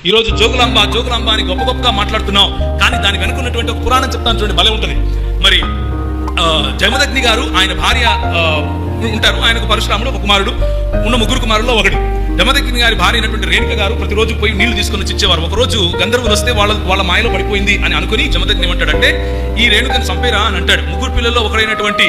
ఈరోజు జోగులాంబ జోగులాంబ అని గొప్ప గొప్పగా మాట్లాడుతున్నాం, కానీ దాని వెనుకున్నటువంటి ఒక పురాణం చెప్తాను చూడండి, భలే ఉంటుంది. మరి జమదగ్ని గారు, ఆయన భార్య ఉంటారు, ఆయనకు పరశురాముడు ఒక కుమారుడు, ఉన్న 3 కుమారుల్లో ఒకడు. జమదగ్ని గారి భార్య అయినటువంటి రేణుక గారు ప్రతిరోజు పోయి నీళ్లు తీసుకొని ఇచ్చేవారు. ఒకరోజు గంధర్వులు వస్తే వాళ్ళ మాయలో పడిపోయింది అని అనుకుని జమదగ్ని ఏమంటాడంటే, ఈ రేణుకను చంపేరా అని అంటాడు. 3 పిల్లల్లో ఒకడైనటువంటి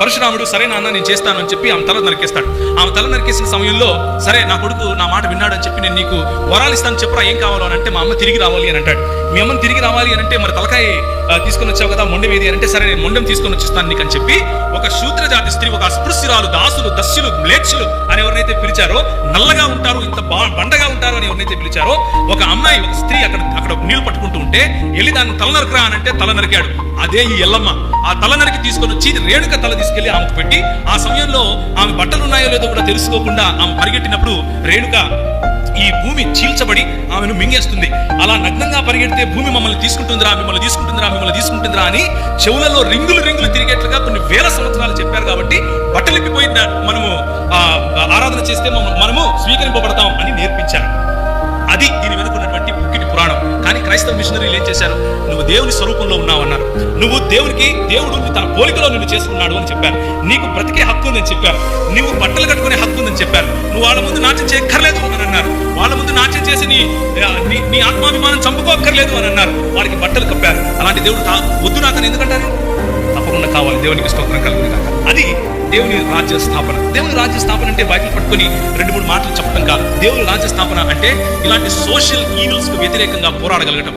పరశురాముడు సరే నాన్న నేను చేస్తాను అని చెప్పి ఆమె తల నరికేస్తాడు. ఆమె తల నరికేసిన సమయంలో, సరే నా కొడుకు నా మాట విన్నాడు అని చెప్పి నేను నీకు వరాలు ఇస్తాను, చెప్పురా ఏం కావాలో అని అంటే, మా అమ్మ తిరిగి రావాలి అని అంటాడు. మీ అమ్మని తిరిగి రావాలి అని అంటే, మరి తలకాయ తీసుకొని వచ్చావు కదా, మొండెం ఏది అని అంటే, సరే నేను మొండెం తీసుకొని వచ్చిస్తాను నీకు అని చెప్పి ఒక శూద్ర జాతి స్త్రీ, ఒక అస్పృశ్యురాలు, దాసులు, దస్యులు, మ్లేచ్చులు అని ఎవరినైతే పిలిచారో, నల్లగా ఉంటారు, ఇంత బండగా ఉంటారు అని ఎవరినైతే పిలిచారో, ఒక అమ్మాయి, ఒక స్త్రీ అక్కడ నీళ్లు పట్టుకుంటూ ఉంటే వెళ్ళి దాన్ని తల నరకరా అని అంటే తల నరికాడు. అదే ఈ ఎల్లమ్మ. ఆ తల నరికి తీసుకొని వచ్చి రేణుక తల తీసుకెళ్లి ఆమెకు పెట్టి, ఆ సమయంలో ఆమె బట్టలు ఉన్నాయో లేదో కూడా తెలుసుకోకుండా ఆమె పరిగెట్టినప్పుడు రేణుక ఈ భూమి చీల్చబడి ఆమెను మింగేస్తుంది. అలా నగ్నంగా పరిగెడితే భూమి మమ్మల్ని తీసుకుంటుందిరా, మిమ్మల్ని తీసుకుంటుందిరా, మిమ్మల్ని తీసుకుంటుందిరా అని చెవులలో రింగులు తిరిగేట్లుగా కొన్ని వేల సంవత్సరాలు చెప్పారు. కాబట్టి బట్టలిప్పిపోయి మనము ఆరాధన చేస్తే మనము స్వీకరింపబడతాం అని నేర్పించారు. అది దీని వెనుకున్నటువంటి ముఖ్య పురాణం. కానీ క్రైస్తవ మిషనరీలు ఏం చేశారు? నువ్వు దేవుని స్వరూపంలో ఉన్నావు అన్నారు. నువ్వు దేవుడు తన పోలికలో నిన్ను చేసుకున్నాడు అని చెప్పారు. నీకు బ్రతికే హక్కు ఉందని చెప్పారు. నువ్వు బట్టలు కట్టుకునే హక్కు ఉందని చెప్పారు. నువ్వు వాళ్ళ ముందు నాట్యం చేయక్కర్లేదు అని అన్నారు. వాళ్ళ ముందు నాట్యం చేసి నీ ఆత్మాభిమానం చంపుకోక్కర్లేదు అని అన్నారు. వారికి బట్టలు కప్పారు. అలాంటి దేవుడు వద్దు నాకని ఎందుకంటారు? తప్పకుండా కావాలి. దేవునికి స్తోత్రం కలుగుతుంది కాక. అది దేవుని రాజ్య స్థాపన. దేవుని రాజ్య స్థాపన అంటే బైబిల్ పట్టుకొని 2-3 మాటలు చెప్పడం కాదు. దేవుని రాజ్య స్థాపన అంటే ఇలాంటి సోషల్ ఈవిల్స్ కు వ్యతిరేకంగా పోరాడగలగటం.